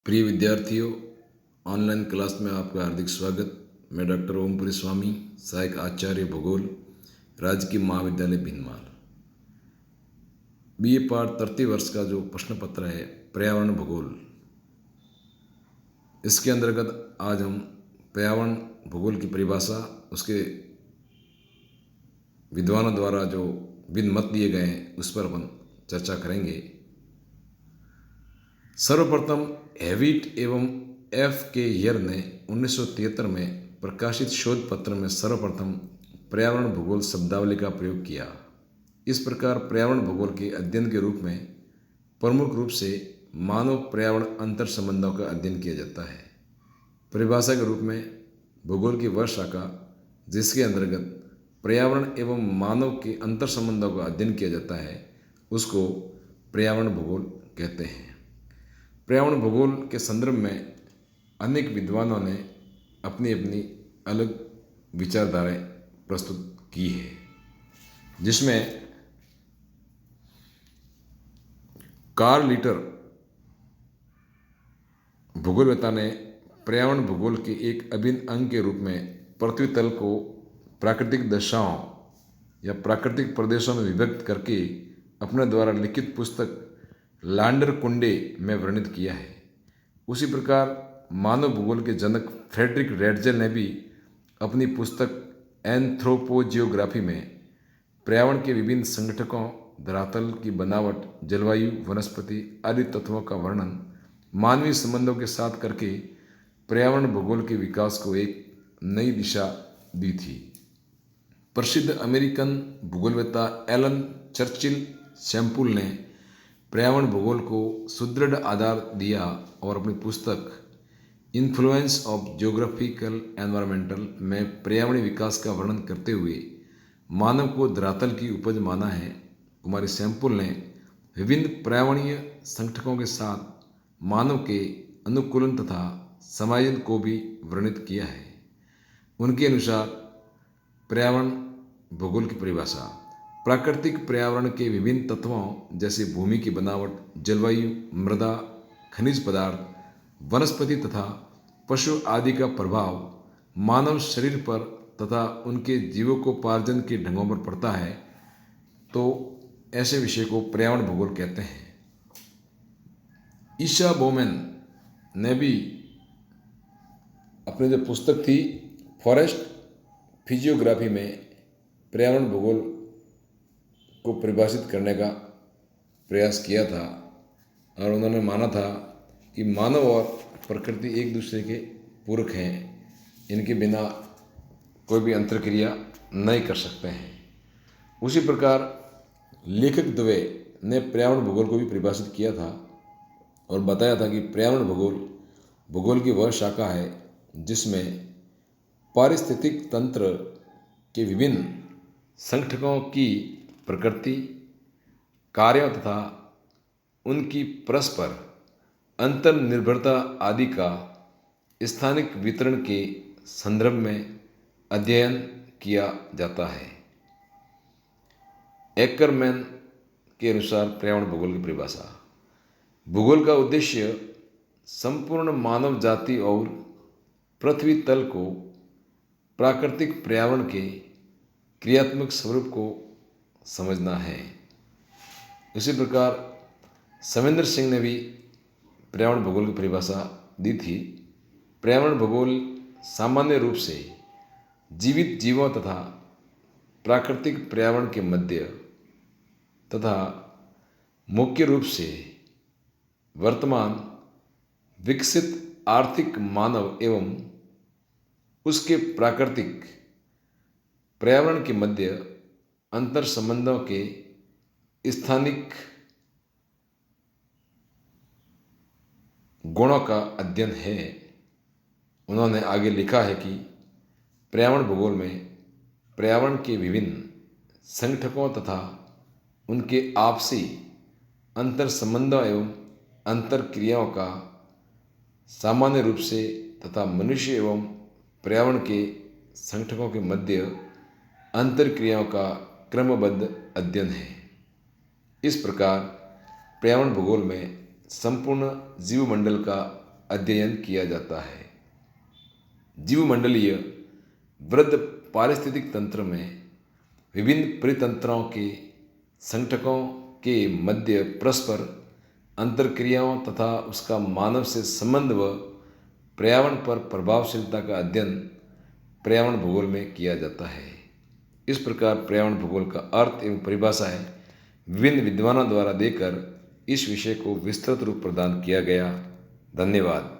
प्रिय विद्यार्थियों, online class में आपका हार्दिक स्वागत। मैं डॉक्टर ओमपुरी स्वामी, सहायक आचार्य भूगोल, राजकीय महाविद्यालय भिनमाल। बीए पार्ट तृतीय वर्ष का जो प्रश्न पत्र है पर्यावरण भूगोल, इसके अंतर्गत आज हम पर्यावरण भूगोल की परिभाषा, उसके विद्वानों द्वारा जो भिन्न मत दिए गए हैं उस पर अपन चर्चा करेंगे। सर्वप्रथम हेविट एवं एफ के यर ने 1973 में प्रकाशित शोध पत्र में सर्वप्रथम पर्यावरण भूगोल शब्दावली का प्रयोग किया। इस प्रकार पर्यावरण भूगोल के अध्ययन के रूप में प्रमुख रूप से मानव पर्यावरण अंतर संबंधों का अध्ययन किया जाता है। परिभाषा के रूप में भूगोल की वह शाखा जिसके अंतर्गत पर्यावरण एवं मानव के अंतर संबंधों का अध्ययन किया जाता है उसको पर्यावरण भूगोल कहते हैं। पर्यावरण भूगोल के संदर्भ में अनेक विद्वानों ने अपनी अपनी अलग विचारधाराएं प्रस्तुत की है, जिसमें कार्ल लिटर भूगोलवेत्ता ने पर्यावरण भूगोल के एक अभिन्न अंग के रूप में पृथ्वी तल को प्राकृतिक दशाओं या प्राकृतिक प्रदेशों में विभक्त करके अपने द्वारा लिखित पुस्तक लांडर कुंडे में वर्णित किया है। उसी प्रकार मानव भूगोल के जनक फ्रेडरिक रेडजेल ने भी अपनी पुस्तक एंथ्रोपोजियोग्राफी में पर्यावरण के विभिन्न संगठकों, धरातल की बनावट, जलवायु, वनस्पति आदि तत्वों का वर्णन मानवीय संबंधों के साथ करके पर्यावरण भूगोल के विकास को एक नई दिशा दी थी। प्रसिद्ध अमेरिकन भूगोलवेत्ता एलन चर्चिल शैम्पूल ने पर्यावरण भूगोल को सुदृढ़ आधार दिया और अपनी पुस्तक इन्फ्लुएंस ऑफ जियोग्राफिकल एनवायरमेंटल में पर्यावरणीय विकास का वर्णन करते हुए मानव को धरातल की उपज माना है। कुमारी शैम्पूल ने विभिन्न पर्यावरणीय संगठकों के साथ मानव के अनुकूलन तथा समायोजन को भी वर्णित किया है। उनके अनुसार पर्यावरण भूगोल की परिभाषा प्राकृतिक पर्यावरण के विभिन्न तत्वों जैसे भूमि की बनावट, जलवायु, मृदा, खनिज पदार्थ, वनस्पति तथा पशु आदि का प्रभाव मानव शरीर पर तथा उनके जीवकोपार्जन के ढंगों पर पड़ता है, तो ऐसे विषय को पर्यावरण भूगोल कहते हैं। ईशा बोमेन ने भी अपनी जो पुस्तक थी फॉरेस्ट फिजियोग्राफी में पर्यावरण भूगोल को परिभाषित करने का प्रयास किया था और उन्होंने माना था कि मानव और प्रकृति एक दूसरे के पूरक हैं, इनके बिना कोई भी अंतर्क्रिया नहीं कर सकते हैं। उसी प्रकार लेखक दुबे ने पर्यावरण भूगोल को भी परिभाषित किया था और बताया था कि पर्यावरण भूगोल की वह शाखा है जिसमें पारिस्थितिक तंत्र के विभिन्न संगठकों की प्रकृति, कार्यों तथा उनकी परस्पर अंतर्निर्भरता आदि का स्थानिक वितरण के संदर्भ में अध्ययन किया जाता है। एकरमैन के अनुसार पर्यावरण भूगोल की परिभाषा भूगोल का उद्देश्य संपूर्ण मानव जाति और पृथ्वी तल को प्राकृतिक पर्यावरण के क्रियात्मक स्वरूप को समझना है। इसी प्रकार सविंदर सिंह ने भी पर्यावरण भूगोल की परिभाषा दी थी। पर्यावरण भूगोल सामान्य रूप से जीवित जीवों तथा प्राकृतिक पर्यावरण के मध्य तथा मुख्य रूप से वर्तमान विकसित आर्थिक मानव एवं उसके प्राकृतिक पर्यावरण के मध्य अंतर संबंधों के स्थानिक गुणों का अध्ययन है। उन्होंने आगे लिखा है कि पर्यावरण भूगोल में पर्यावरण के विभिन्न संगठकों तथा उनके आपसी अंतर संबंधों एवं अंतर क्रियाओं का सामान्य रूप से तथा मनुष्य एवं पर्यावरण के संगठकों के मध्य अंतर क्रियाओं का क्रमबद्ध अध्ययन है। इस प्रकार पर्यावरण भूगोल में संपूर्ण जीवमंडल का अध्ययन किया जाता है। जीवमंडलीय वृद्ध पारिस्थितिक तंत्र में विभिन्न परितंत्रों के संगठकों के मध्य परस्पर अंतरक्रियाओं तथा उसका मानव से संबंध व पर्यावरण पर प्रभावशीलता का अध्ययन पर्यावरण भूगोल में किया जाता है। इस प्रकार पर्यावरण भूगोल का अर्थ एवं परिभाषाएं विभिन्न विद्वानों द्वारा देकर इस विषय को विस्तृत रूप प्रदान किया गया। धन्यवाद।